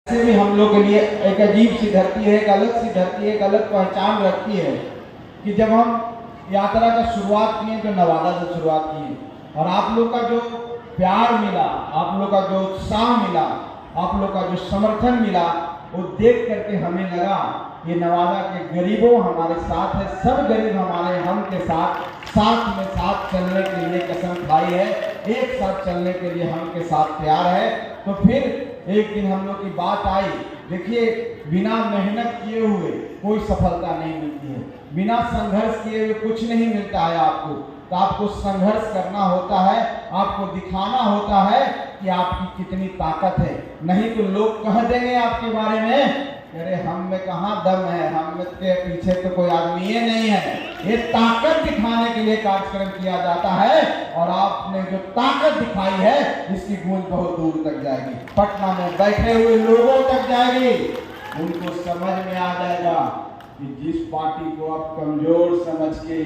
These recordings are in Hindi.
से भी हम लोग के लिए एक अजीब सी धरती है, एक अलग सी धरती है, एक अलग पहचान रखती है कि जब हम यात्रा का शुरुआत किए तो नवादा से शुरुआत किए और आप लोग का जो प्यार मिला, आप लोग का जो उत्साह मिला, आप लोग का जो समर्थन मिला, वो देख करके हमें लगा ये नवादा के गरीबों हमारे साथ है, सब गरीब हमारे हम के साथ में साथ चलने के लिए कसम खाई है, एक साथ चलने के लिए हम के साथ तैयार है। तो फिर एक दिन हम लोग की बात आई। देखिए, बिना मेहनत किए हुए कोई सफलता नहीं मिलती है, बिना संघर्ष किए हुए कुछ नहीं मिलता है आपको। तो आपको संघर्ष करना होता है, आपको दिखाना होता है कि आपकी कितनी ताकत है, नहीं तो लोग कह देंगे आपके बारे में अरे हम में कहाँ दम है, हम में के पीछे तो कोई आदमी ही नहीं है। ये ताकत दिखाने के लिए कार्यक्रम किया जाता है और आपने जो ताकत दिखाई है इसकी गूंज बहुत दूर तक जाएगी, पटना में बैठे हुए लोगों तक जाएगी। उनको समझ में आ जाएगा कि जिस पार्टी को आप कमजोर समझ के,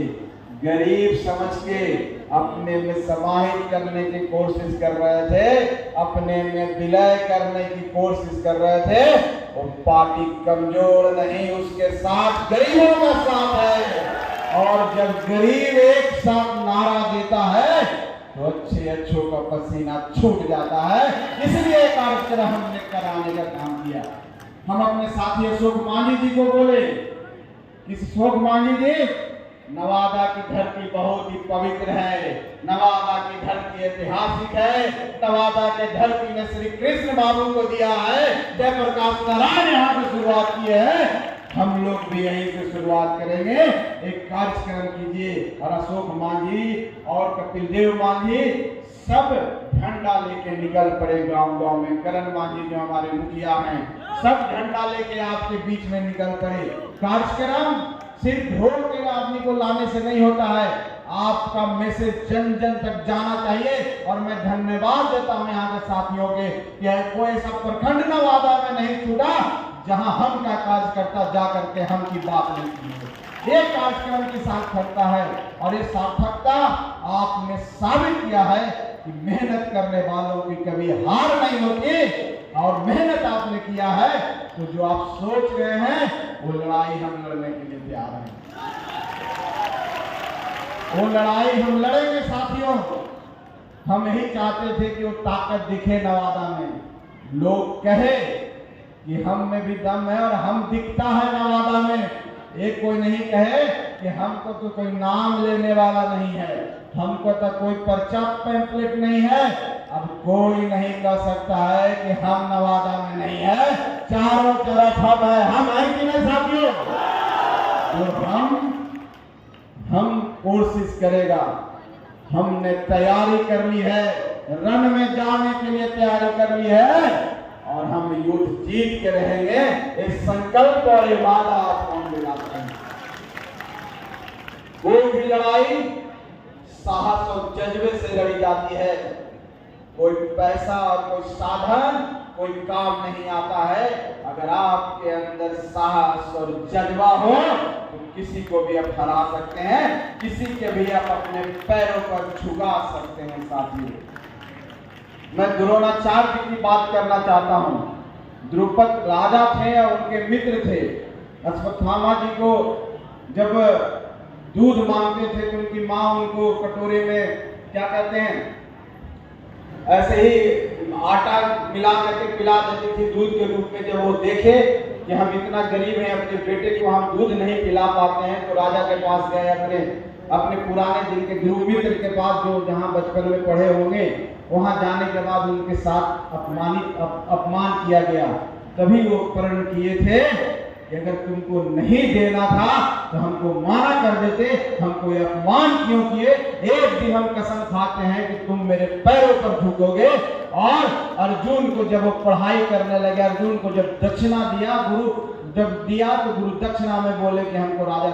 गरीब समझ के अपने में समाहित करने की कोशिश कर रहे थे, अपने में विलय करने की कोशिश कर रहे थे, वो पार्टी कमजोर नहीं, उसके साथ गरीबों का साथ है। और जब गरीब एक साथ नारा देता है तो अच्छों का पसीना छूट जाता है। इसलिए कार्यक्रम हमने कराने का काम किया। हम अपने साथी अशोक मांझी जी को बोले कि अशोक मांझी जी, नवादा की धरती बहुत ही पवित्र है, नवादा की धरती ऐतिहासिक है, नवादा के धरती ने श्री कृष्ण बाबू को दिया है, जयप्रकाश नारायण यहाँ से शुरुआत की है, हम लोग भी यहीं से शुरुआत करेंगे, एक कार्यक्रम कीजिए। और अशोक मांझी और कपिल देव मांझी सब झंडा लेके निकल पड़े गांव गांव में। करण मांझी जो हमारे मुखिया हैं, सब झंडा लेके आपके बीच में निकल पड़े। कार्यक्रम सिर्फ ढोल के आदमी को लाने से नहीं होता है, आपका मैसेज जन जन तक जाना चाहिए। और मैं धन्यवाद देता हूं यहाँ के साथियों के कि कोई ऐसा प्रखंड नवादा में नहीं छूटा जहां हम का कार्यकर्ता जा करके हम की बात नहीं की। ये कार्यक्रम की सार्थकता है और ये सार्थकता आपने साबित किया है कि मेहनत करने वालों की कभी हार नहीं होती। और मेहनत आपने किया है तो जो आप सोच रहे हैं वो लड़ाई हम लड़ने के लिए तैयार हैं, वो लड़ाई हम लड़ेंगे साथियों। हम यही चाहते थे कि वो ताकत दिखे नवादा में, लोग कहे कि हम में भी दम है और हम दिखता है नवादा में। एक कोई नहीं कहे कि हमको तो कोई नाम लेने वाला नहीं है, हमको तो कोई पर्चा पैम्पलेट नहीं है। अब कोई नहीं कह सकता है कि हम नवादा में नहीं है, चारों तरफ हम हैं कि नहीं साथियों। तो हम कोशिश करेगा, हमने तैयारी कर ली है, रण में जाने के लिए तैयारी कर ली है और हम युद्ध जीत के रहेंगे। इस संकल्प और ये वादा आपको हम दिलाते हैं। कोई भी लड़ाई साहस और जज्बे से लड़ी जाती है, कोई पैसा और कोई साधन कोई काम नहीं आता है। अगर आपके अंदर साहस और जज्बा हो तो किसी को भी आप हरा सकते हैं, किसी के भी आप अपने पैरों पर झुका सकते हैं साथियों। मैं द्रोणाचार्य जी की बात करना चाहता हूँ। द्रुपद राजा थे और उनके मित्र थे। अश्वत्थामा जी को जब दूध मांगते थे तो उनकी माँ उनको कटोरे में क्या कहते हैं, ऐसे ही आटा मिला करके पिला देती थी दूध के रूप में। जब वो देखे कि हम इतना गरीब हैं, अपने बेटे को हम दूध नहीं पिला पाते हैं, तो राजा के पास गए, अपने पुराने दिन के गुरु मित्र के पास जो जहाँ बचपन में पढ़े होंगे, वहां जाने के बाद उनके साथ अपमान किया गया। तभी वो प्रण किए थे कि अगर तुमको नहीं देना था तो हमको माना कर देते, हमको ये अपमान क्यों किए। एक दिन हम कसम खाते हैं कि तुम मेरे पैरों पर झुकोगे। और अर्जुन को जब वो पढ़ाई करने लगे, अर्जुन को जब दक्षिणा दिया, गुरु जब दिया तो गुरु दक्षिणा में बोले कि हमको राजा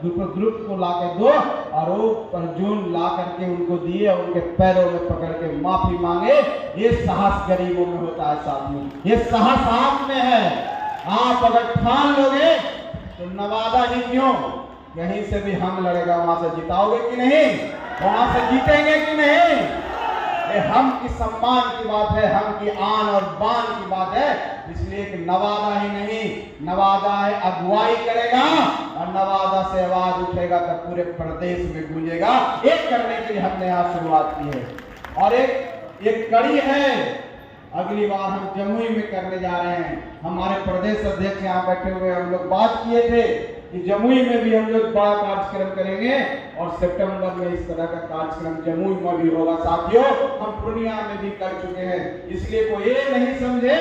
द्रुपद को ला के दो, और वो अर्जुन ला करके उनको दिए और उनके पैरों में पकड़ के माफी मांगे। ये साहस गरीबों में होता है साथियों, ये साहस आप में है। आप अगर ठान लोगे तो नवादा ही क्यों, यहीं से भी हम लड़ेगा, वहां से जिताओगे कि नहीं, वहां से जीतेंगे कि नहीं। ये हम की सम्मान की बात है, हम की आन और बान की बात है। इसलिए कि नवादा ही नहीं, नवादा है अगुवाई करेगा और नवादा से आवाज उठेगा तो पूरे प्रदेश में गूंजेगा। एक करने के लिए हमने यहाँ शुरुआत की है और एक कड़ी है, अगली बार हम जमुई में करने जा रहे हैं। हमारे प्रदेश अध्यक्ष यहाँ बैठे हुए, हम लोग बात किए थे कि जमुई में भी हम लोग बड़ा कार्यक्रम करेंगे और सितंबर में इस तरह का कार्यक्रम जमुई में भी होगा। साथियों, हम पूर्णिया में भी कर चुके हैं, इसलिए कोई ये नहीं समझे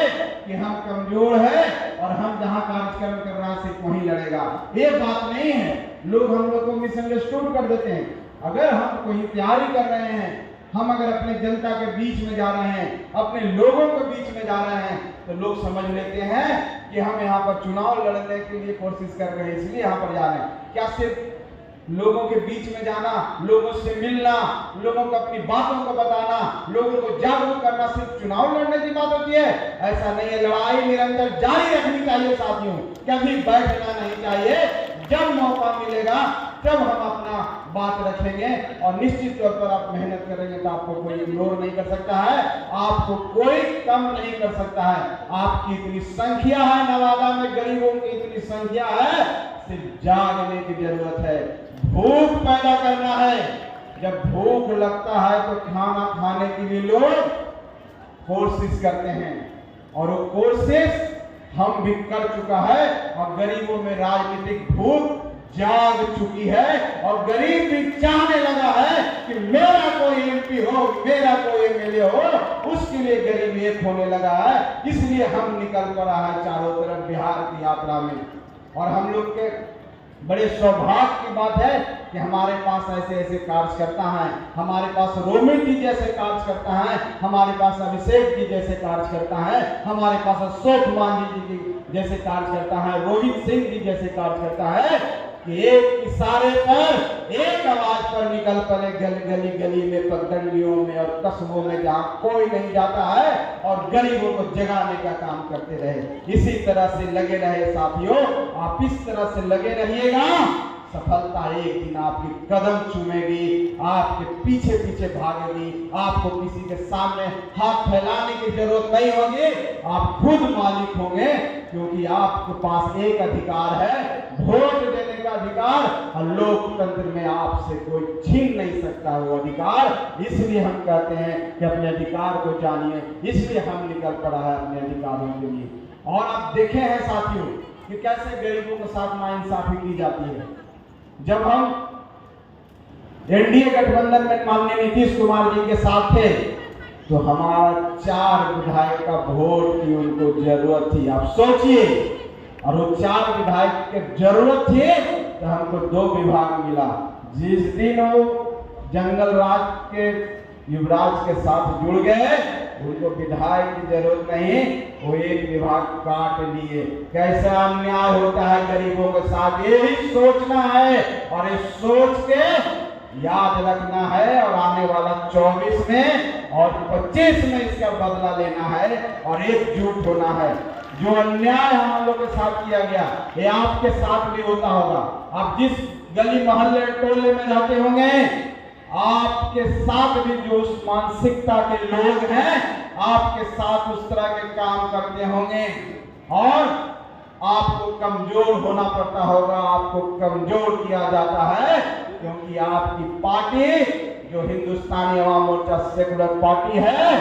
कि हम कमजोर है और हम जहाँ कार्यक्रम कर रहे हैं सिर्फ वहीं लड़ेगा, ये बात नहीं है। लोग हम लोग को मिसअंडरस्टूड कर देते हैं। अगर हम कोई तैयारी कर रहे हैं, हम अगर अपने जनता के बीच में जा रहे हैं, अपने लोगों के बीच में जा रहे हैं, तो लोग समझ लेते हैं कि हम यहाँ पर चुनाव लड़ने के लिए कोशिश कर रहे हैं, इसलिए यहाँ पर जा रहे हैं। क्या सिर्फ लोगों के बीच में जाना, लोगों से मिलना, लोगों को अपनी बातों को बताना, लोगों को जागरूक करना सिर्फ चुनाव लड़ने की बात होती है? ऐसा नहीं है। लड़ाई निरंतर जारी रखनी चाहिए साथियों, कभी बैठना नहीं चाहिए। जब मौका मिलेगा तब हम अपना बात रखेंगे और निश्चित तौर पर आप मेहनत करेंगे तो आपको कोई इग्नोर नहीं कर सकता है, आपको कोई कम नहीं कर सकता है। आपकी इतनी संख्या है, नवादा में गरीबों की इतनी संख्या है, सिर्फ जागने की जरूरत है, भूख पैदा करना है। जब भूख लगता है तो खाना खाने के लिए लोग कोशिश करते हैं और वो कोशिश हम भी कर चुका है और गरीबों में राजनीतिक भूख जाग चुकी है और गरीब भी चाहने लगा है कि मेरा कोई एमपी हो, मेरा कोई एमएलए हो, उसके लिए गरीब एक होने लगा है। इसलिए हम निकल पड़ा है चारों तरफ बिहार की यात्रा में और हम लोग के बड़े सौभाग्य की बात है कि हमारे पास ऐसे ऐसे कार्यकर्ता हैं, हमारे पास रोमित जी जैसे कार्यकर्ता हैं, हमारे पास अभिषेक जी जैसे कार्यकर्ता हैं, हमारे पास अशोक मांझी जी जैसे कार्यकर्ता हैं, रोहित सिंह जी जैसे कार्यकर्ता हैं कि एक इशारे पर, एक आवाज पर निकल पड़े गली गली में, पगडंडियों में और कस्बों में जहाँ कोई नहीं जाता है और गरीबों को जगाने का काम करते रहे। इसी तरह से लगे रहे साथियों, आप इस तरह से लगे रहिएगा, सफलता एक दिन आपकी कदम चूमेगी, आपके पीछे पीछे भागेगी। आपको किसी के सामने हाथ फैलाने की जरूरत नहीं होगी, आप खुद मालिक होंगे, क्योंकि आपके पास एक अधिकार है, वोट देने का अधिकार, और लोकतंत्र में आपसे कोई छीन नहीं सकता वो अधिकार। इसलिए हम कहते हैं कि अपने अधिकार को जानिए, इसलिए हम निकल पड़ा है अपने अधिकारों के लिए। और आप देखे हैं साथियों कि कैसे गरीबों के साथ नाइंसाफी की जाती है। जब हम एनडीए गठबंधन में माननीय नीतीश कुमार जी के साथ थे तो हमारा 4 विधायक का वोट की उनको जरूरत थी। आप सोचिए, और वो 4 विधायक की जरूरत थी तो हमको 2 विभाग मिला। जिस दिन वो जंगल राज के युवराज के साथ जुड़ गए, उनको विधायक की जरूरत नहीं, वो 1 विभाग काट लिए। कैसा अन्याय होता है गरीबों के साथ, ये ही सोचना है और ये सोच के याद रखना है और आने वाला 24 में और 25 में इसका बदला लेना है और एकजुट होना है। जो अन्याय हम लोगों के साथ किया गया, ये आपके साथ भी होता होगा। आप जिस गली मोहल्ले टोले में रहते होंगे, आपके साथ भी जो उस मानसिकता के लोग हैं, आपके साथ उस तरह के काम करते होंगे और आपको कमजोर होना पड़ता होगा, आपको कमजोर किया जाता है, क्योंकि आपकी पार्टी जो हिंदुस्तानी अवाम मोर्चा सेकुलर पार्टी है,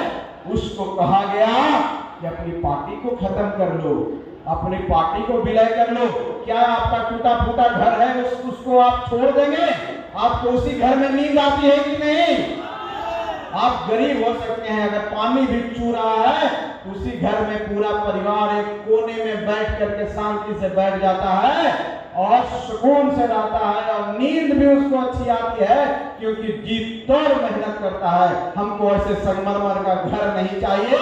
उसको कहा गया कि अपनी पार्टी को खत्म कर लो, अपनी पार्टी को विलय कर लो। क्या आपका टूटा फूटा घर है उसको आप छोड़ देंगे? आपको उसी घर में नींद आती है कि नहीं? आप गरीब हो सकते हैं, अगर पानी भी चू रहा है उसी घर में पूरा परिवार एक कोने में बैठ करके शांति से बैठ जाता है और सुकून से रहता है और नींद भी उसको अच्छी आती है, क्योंकि जी तोड़ मेहनत करता है। हमको ऐसे संगमरमर का घर नहीं चाहिए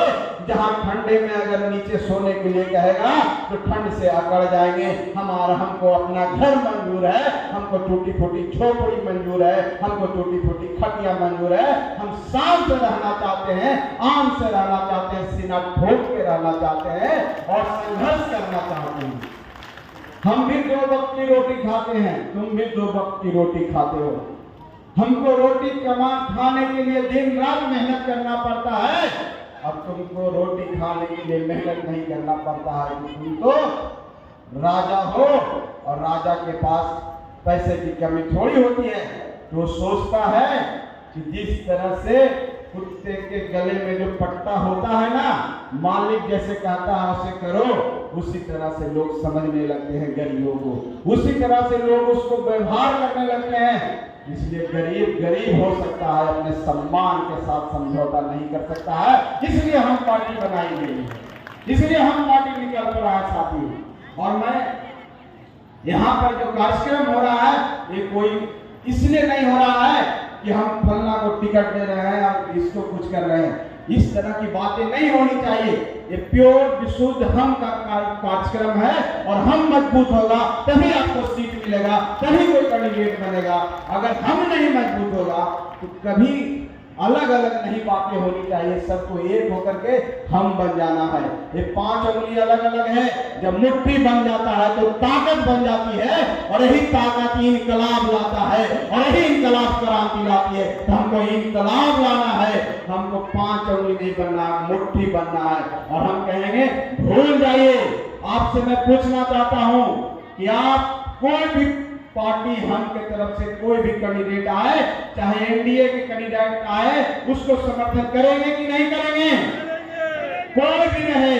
जहां ठंडे में अगर नीचे सोने के लिए कहेगा तो ठंड से अकड़ जाएंगे। हमको अपना घर मंजूर है, हमको टूटी फूटी झोपड़ी मंजूर है, हमको टूटी फूटी खटिया मंजूर है। हम शान से रहना चाहते हैं, आम से रहना चाहते हैं, सीना ठोक के रहना चाहते हैं और संघर्ष करना चाहते हैं। हम भी 2 वक्त की रोटी खाते हैं, तुम भी 2 वक्त की रोटी खाते हो। हमको रोटी खाने के लिए दिन रात मेहनत करना पड़ता है अब तुमको रोटी खाने के लिए मेहनत नहीं करना पड़ता है, तुम तो राजा हो और राजा के पास पैसे की कमी थोड़ी होती है। तो सोचता है कि जिस तरह से कुत्ते के गले में जो पट्टा होता है ना, मालिक जैसे कहता है उसे करो, उसी तरह से लोग समझने लगते हैं गरीबों को, उसी तरह से लोग उसको व्यवहार करने लगते हैं। इसलिए गरीब गरीब हो सकता है, अपने सम्मान के साथ समझौता नहीं कर सकता है। इसलिए हम पार्टी बनाई गई है, इसलिए हम पार्टी निकल रहा है साथियों। और मैं यहाँ पर जो कार्यक्रम हो रहा है ये कोई इसलिए नहीं हो रहा है कि हम फलना को टिकट दे रहे हैं और इसको कुछ कर रहे हैं, इस तरह की बातें नहीं होनी चाहिए। ये प्योर विशुद्ध हम का कार्यक्रम है और हम मजबूत होगा तभी आपको सीट मिलेगा, तभी कोई कैंडिडेट बनेगा। अगर हम नहीं मजबूत होगा तो कभी अलग अलग नहीं बातें होनी चाहिए, सबको एक होकर के हम बन जाना है। ये 5 उंगली अलग अलग है, जब मुट्ठी बन जाता है तो ताकत बन जाती है, और यही ताकत इनकलाब लाता है, और यही इनकलाब क्रांति लाती है। तो हमको इनकलाब लाना है, हमको 5 उंगली नहीं बनना, मुट्ठी बनना है। और हम कहेंगे भूल जाइए। आपसे मैं पूछना चाहता हूं कि आप कोई भी पार्टी हम के तरफ से कोई भी कैंडिडेट आए, चाहे एनडीए के कैंडिडेट आए, उसको समर्थन करेंगे कि नहीं करेंगे? कोई भी नहीं,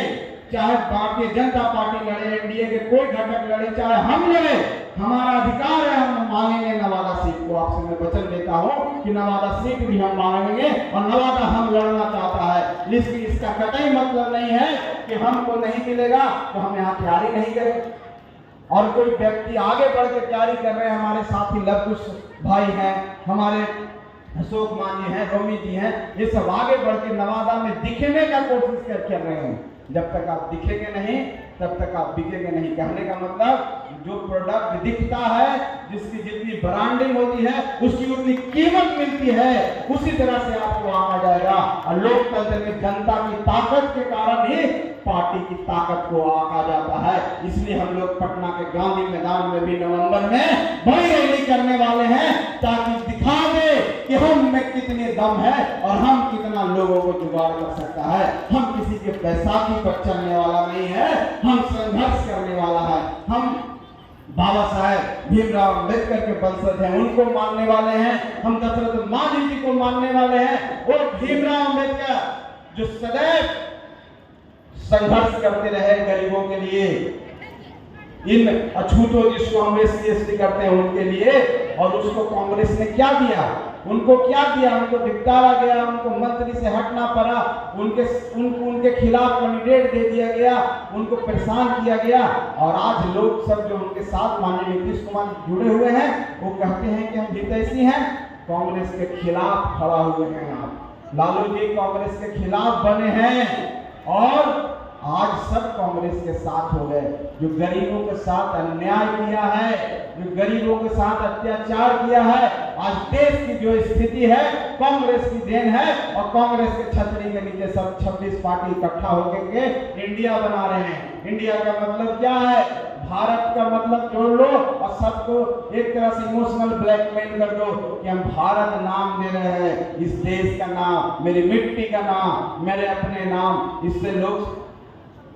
चाहे भारतीय जनता पार्टी लड़े, एनडीए के कोई घटक लड़े, चाहे हम लड़े, हमारा अधिकार है, हम मांगेंगे नवादा सीट को। आपसे मैं वचन देता हूं कि नवादा सीट भी हम मांगेंगे और नवादा हम लड़ना चाहता है। इसका कतई मतलब नहीं है कि हमको नहीं मिलेगा तो हम यहाँ तैयारी नहीं करें। और कोई व्यक्ति आगे बढ़ के तैयारी कर रहे हैं, हमारे साथी लवकुश भाई हैं, हमारे अशोक मान जी हैं, रोमी जी हैं, ये सब आगे बढ़ के नवादा में दिखने का कोशिश कर रहे हैं। जब तक आप दिखेंगे नहीं तब तक आप बिकेंगे नहीं। कहने का मतलब जो प्रोडक्ट दिखता है, जिसकी जितनी ब्रांडिंग होती है उसकी उतनी कीमत मिलती है, उसी तरह से आपको आना जाएगा। और लोकतंत्र में जनता की ताकत के कारण ही पार्टी की ताकत को आका जाता है। इसलिए हम लोग पटना के गांधी मैदान में भी नवंबर में बड़ी रैली करने वाले हैं, ताकि दिखा दे कि हम में कितने दम है और हम कितना लोगों को जुगाड़ कर सकता है। हम किसी के बैसाखी पर चलने वाला नहीं है, हम संघर्ष करने वाला है। हम बाबा साहेब भीमराव अम्बेडकर के वंशज हैं, उनको मानने वाले हैं। हम दशरथ मांझी जी को मानने वाले हैं। और भीमराव अम्बेडकर जो सदैव संघर्ष करते रहे गरीबों के लिए, इन अछूतों जिसको हम SC/ST करते हैं उनके लिए। और उसको कांग्रेस ने क्या दिया? उनको क्या दिया? उनको निपटारा गया, उनको मंत्री से हटना पड़ा, उनके खिलाफ कैंडिडेट दे दिया गया, उनको परेशान किया गया। और आज लोग सब जो उनके साथ माननीय नीतीश कुमार जुड़े हुए हैं वो कहते हैं कि हम हितैषी हैं, कांग्रेस के खिलाफ खड़ा हुए हैं। आप लालू जी कांग्रेस के खिलाफ बने हैं और आज सब कांग्रेस के साथ हो गए। जो गरीबों के साथ अन्याय किया है, जो गरीबों के साथ अत्याचार किया है, आज देश की जो स्थिति है कांग्रेस की देन है। और कांग्रेस के छतरी के नीचे सब 26 पार्टी इकट्ठा होकर के इंडिया बना रहे हैं। इंडिया का मतलब क्या है? भारत का मतलब जोड़ लो और सबको एक तरह से इमोशनल ब्लैकमेल कर दो कि हम भारत नाम दे रहे हैं, इस देश का नाम, मेरी मिट्टी का नाम, मेरे अपने नाम। इससे लोग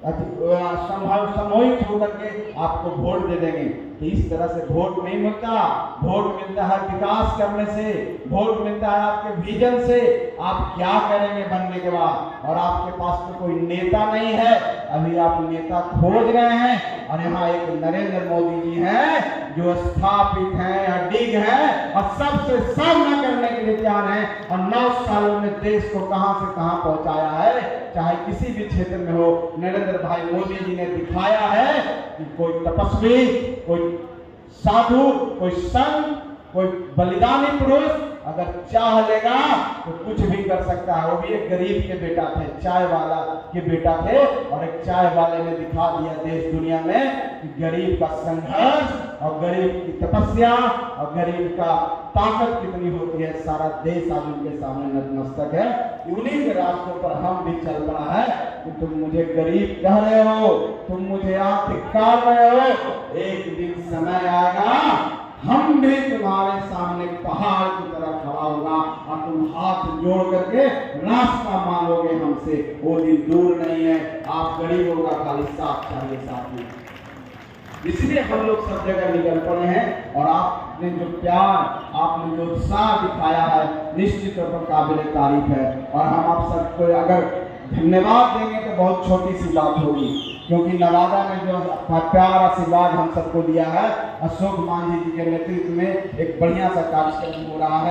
सामूहिक होकर के आपको वोट दे देंगे। तो इस तरह से वोट नहीं मिलता। वोट मिलता है विकास करने से, वोट मिलता है आपके विजन से, आप क्या करेंगे बनने के बाद। और आपके पास तो कोई नेता नहीं है, अभी आप नेता खोज रहे हैं। और यहाँ एक नरेंद्र मोदी जी हैं जो स्थापित हैं, अडिग हैं और सबसे सामना करने के लिए तैयार हैं। और 9 सालों में देश को कहां से कहां पहुंचाया है, चाहे किसी भी क्षेत्र में हो। नरेंद्र भाई मोदी जी ने दिखाया है कि कोई तपस्वी, कोई साधु, कोई संत, कोई बलिदानी पुरुष अगर चाह लेगा तो कुछ भी कर सकता है। वो भी एक गरीब के बेटा थे, चाय वाला के बेटा थे, और एक चाय वाले ने दिखा दिया देश दुनिया में कि गरीब का संघर्ष और गरीब की तपस्या और गरीब का ताकत कितनी होती है। सारा देश आज उनके सामने नतमस्तक है। उन्हीं के रास्तों पर हम भी चल पड़ा है कि तुम मुझे गरीब कह रहे हो, तुम मुझे आप धिक्कार रहे हो। एक दिन समय आएगा हम भी तुम्हारे सामने पहाड़ की तरह खड़ा होगा और तुम हाथ जोड़ करके रास्ता मांगोगे हमसे। वो दिन दूर नहीं है, आप गरीबों का खाली साथ चाहिए साथ में। इसलिए हम लोग सब जगह निकल पड़े हैं और आपने जो प्यार, आपने जो उत्साह दिखाया है, निश्चित तौर पर काबिल तारीफ है। और हम आप सबको अगर धन्यवाद देंगे तो बहुत छोटी सी बात होगी, क्योंकि नवादा में जो प्यार आशीर्वाद हम सबको दिया है, अशोक मांझी जी के नेतृत्व में एक बढ़िया सा कार्यक्रम हो रहा है।